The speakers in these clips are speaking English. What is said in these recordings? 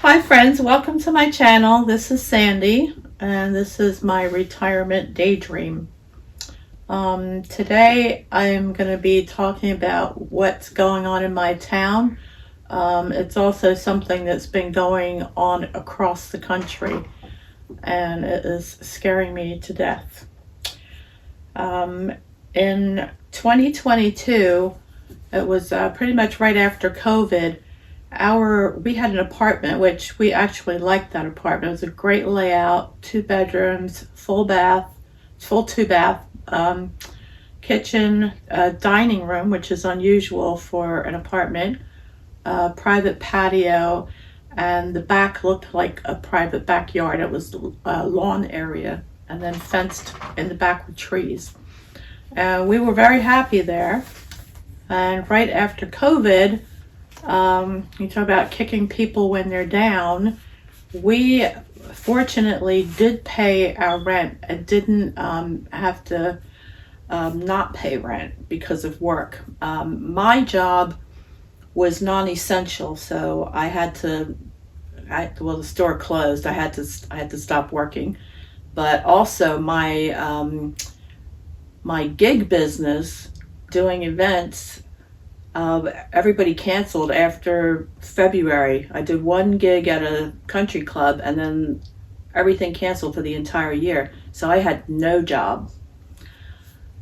Hi friends, welcome to my channel. This is Sandy and this is my retirement daydream. Today I'm going to be talking about what's going on in my town. It's also something that's been going on across the country and it is scaring me to death. In 2022, it was pretty much right after COVID. We had an apartment, which we actually liked that apartment. It was a great layout, 2 bedrooms, full two bath, kitchen, dining room, which is unusual for an apartment, private patio, and the back looked like a private backyard. It was a lawn area and then fenced in the back with trees. We were very happy there. And right after COVID, you talk about kicking people when they're down. We fortunately did pay our rent and didn't have to not pay rent because of work. My job was non-essential, so the store closed. I had to stop working. But also my gig business, doing events, everybody canceled after February. I did one gig at a country club and then everything canceled for the entire year. So I had no job.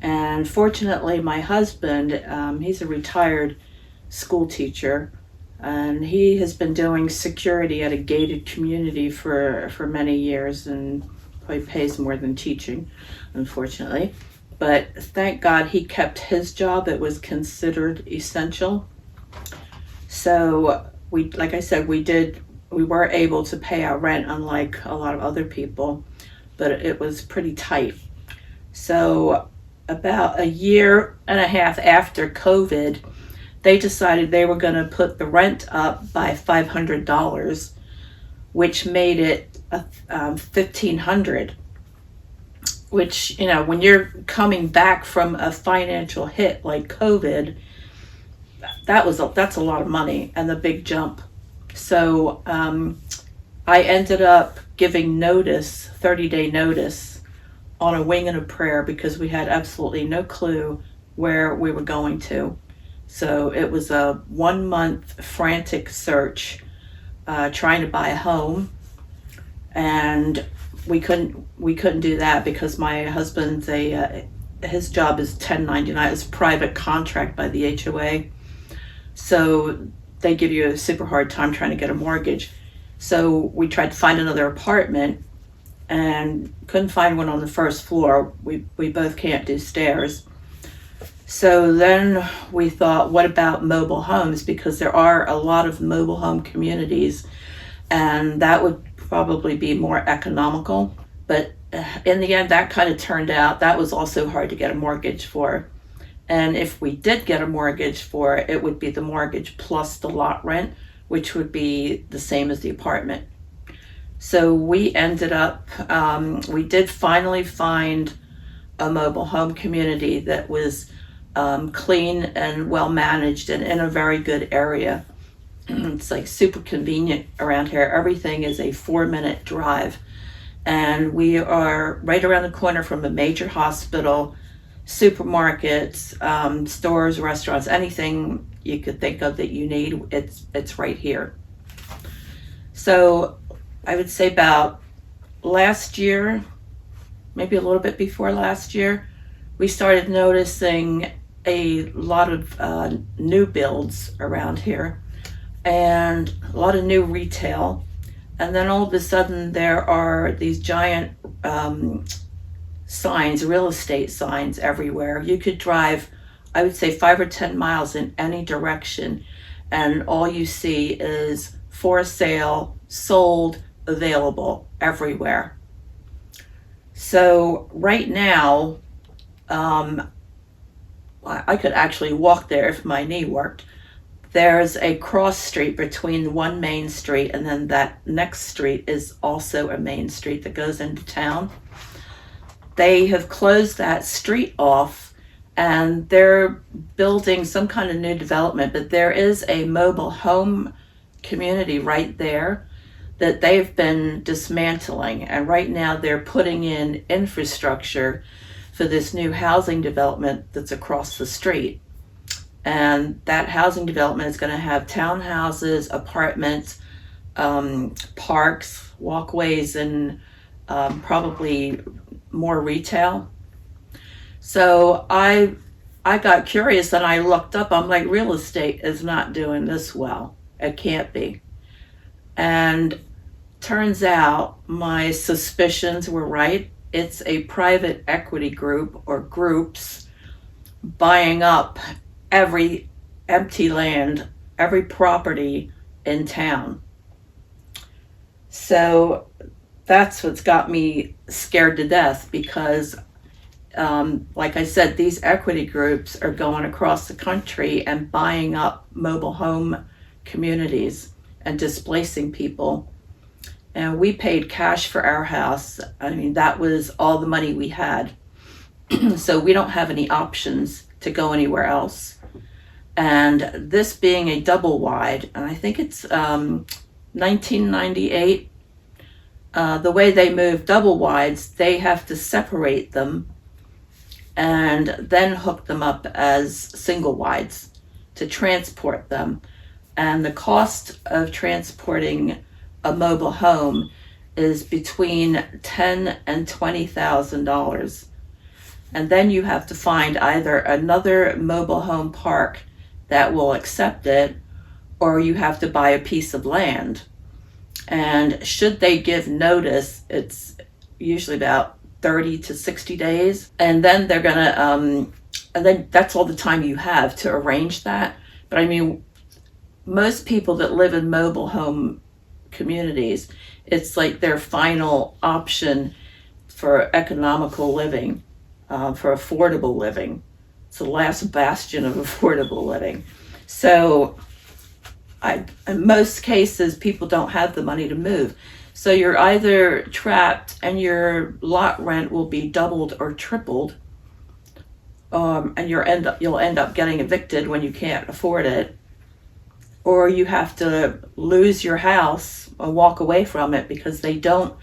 And fortunately, my husband, he's a retired school teacher, and he has been doing security at a gated community for many years, and probably pays more than teaching, unfortunately. But thank God he kept his job. It was considered essential. So like I said, we were able to pay our rent, unlike a lot of other people, but it was pretty tight. So about a year and a half after COVID, they decided they were going to put the rent up by $500, which made it $1,500. Which, when you're coming back from a financial hit like COVID, that's a lot of money and the big jump. So I ended up giving 30-day notice on a wing and a prayer, because we had absolutely no clue where we were going to. So it was a 1-month frantic search, trying to buy a home, and we couldn't do that because my husband's his job is 1099. It's private contract by the HOA, so they give you a super hard time trying to get a mortgage. So we tried to find another apartment and couldn't find one on the first floor. We both can't do stairs. So then we thought, what about mobile homes? Because there are a lot of mobile home communities, and that would probably be more economical. But in the end, that kind of turned out that was also hard to get a mortgage for. And if we did get a mortgage for it, it would be the mortgage plus the lot rent, which would be the same as the apartment. So we ended up, we did finally find a mobile home community that was clean and well managed and in a very good area. It's like super convenient around here. Everything is a 4-minute drive. And we are right around the corner from a major hospital, supermarkets, stores, restaurants, anything you could think of that you need, it's right here. So I would say about last year, maybe a little bit before last year, we started noticing a lot of new builds around here and a lot of new retail. And then all of a sudden there are these giant signs, real estate signs everywhere. You could drive, I would say, 5 or 10 miles in any direction, and all you see is for sale, sold, available everywhere. So right now, I could actually walk there if my knee worked. There's a cross street between one main street, and then that next street is also a main street that goes into town. They have closed that street off and they're building some kind of new development, but there is a mobile home community right there. that they've been dismantling, and right now they're putting in infrastructure for this new housing development that's across the street. And that housing development is going to have townhouses, apartments, parks, walkways, and probably more retail. So I got curious and I looked up. I'm like, real estate is not doing this well. It can't be. And turns out my suspicions were right. It's a private equity group or groups buying up every empty land, every property in town. So that's what's got me scared to death because, like I said, these equity groups are going across the country and buying up mobile home communities and displacing people. And we paid cash for our house. I mean, that was all the money we had. So we don't have any options to go anywhere else. And this being a double wide, and I think it's 1998, the way they move double wides, they have to separate them and then hook them up as single wides to transport them. And the cost of transporting a mobile home is between $10,000 and $20,000. And then you have to find either another mobile home park that will accept it, or you have to buy a piece of land. And should they give notice, it's usually about 30 to 60 days. And then they're gonna, and then that's all the time you have to arrange that. But I mean, most people that live in mobile home communities, it's like their final option for economical living, for affordable living. It's the last bastion of affordable living. So in most cases, people don't have the money to move. So you're either trapped and your lot rent will be doubled or tripled, and you'll end up getting evicted when you can't afford it, or you have to lose your house or walk away from it because they don't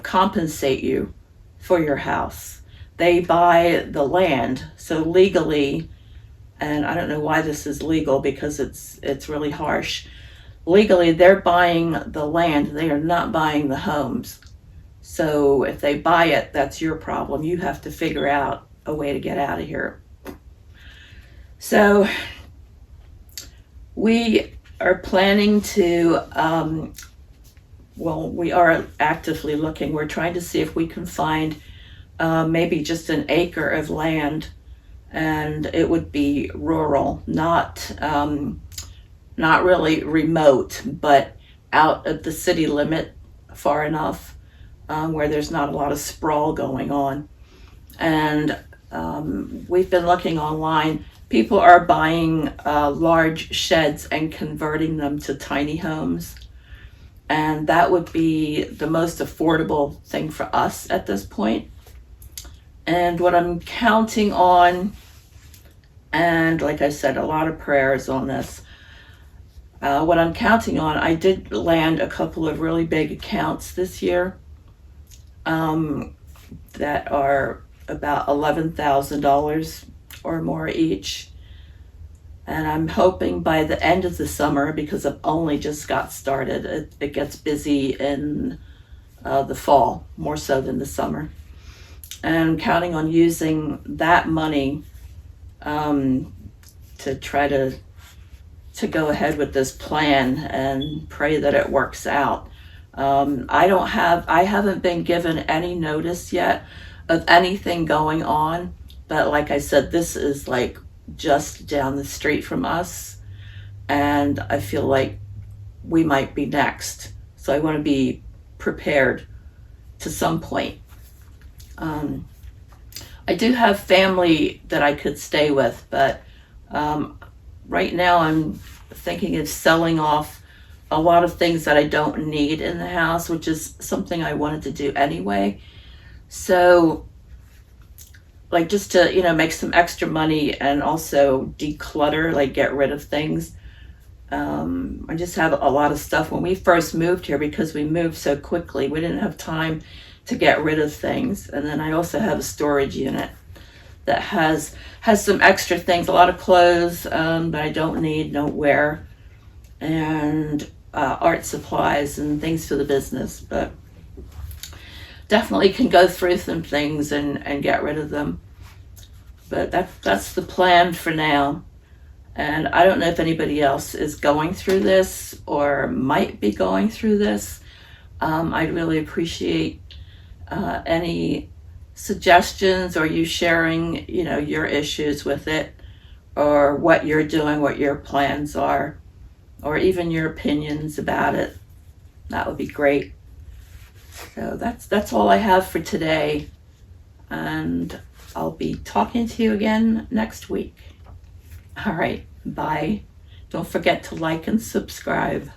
compensate you for your house. They buy the land. So legally, and I don't know why this is legal because it's really harsh. Legally, they're buying the land. They are not buying the homes. So if they buy it, that's your problem. You have to figure out a way to get out of here. So we are planning to, we are actively looking. We're trying to see if we can find maybe just an acre of land, and it would be rural, not really remote, but out of the city limit far enough where there's not a lot of sprawl going on. And we've been looking online. People are buying large sheds and converting them to tiny homes. And that would be the most affordable thing for us at this point. And what I'm counting on, and like I said, a lot of prayers on this. What I'm counting on, I did land a couple of really big accounts this year that are about $11,000 or more each. And I'm hoping by the end of the summer, because I've only just got started, it gets busy in the fall, more so than the summer. And I'm counting on using that money to try to go ahead with this plan and pray that it works out. I haven't been given any notice yet of anything going on, but like I said, this is like just down the street from us, and I feel like we might be next. So I want to be prepared to some point. I do have family that I could stay with, but right now I'm thinking of selling off a lot of things that I don't need in the house, which is something I wanted to do anyway. So like just to, make some extra money and also declutter, like get rid of things. I just have a lot of stuff. When we first moved here, because we moved so quickly, we didn't have time to get rid of things. And then I also have a storage unit that has some extra things, a lot of clothes that I don't need, don't wear, and art supplies and things for the business. But definitely can go through some things and get rid of them. But that's the plan for now. And I don't know if anybody else is going through this or might be going through this. I'd really appreciate any suggestions, or you sharing, your issues with it, or what you're doing, what your plans are, or even your opinions about it. That would be great. So that's all I have for today. And I'll be talking to you again next week. All right, bye. Don't forget to like and subscribe.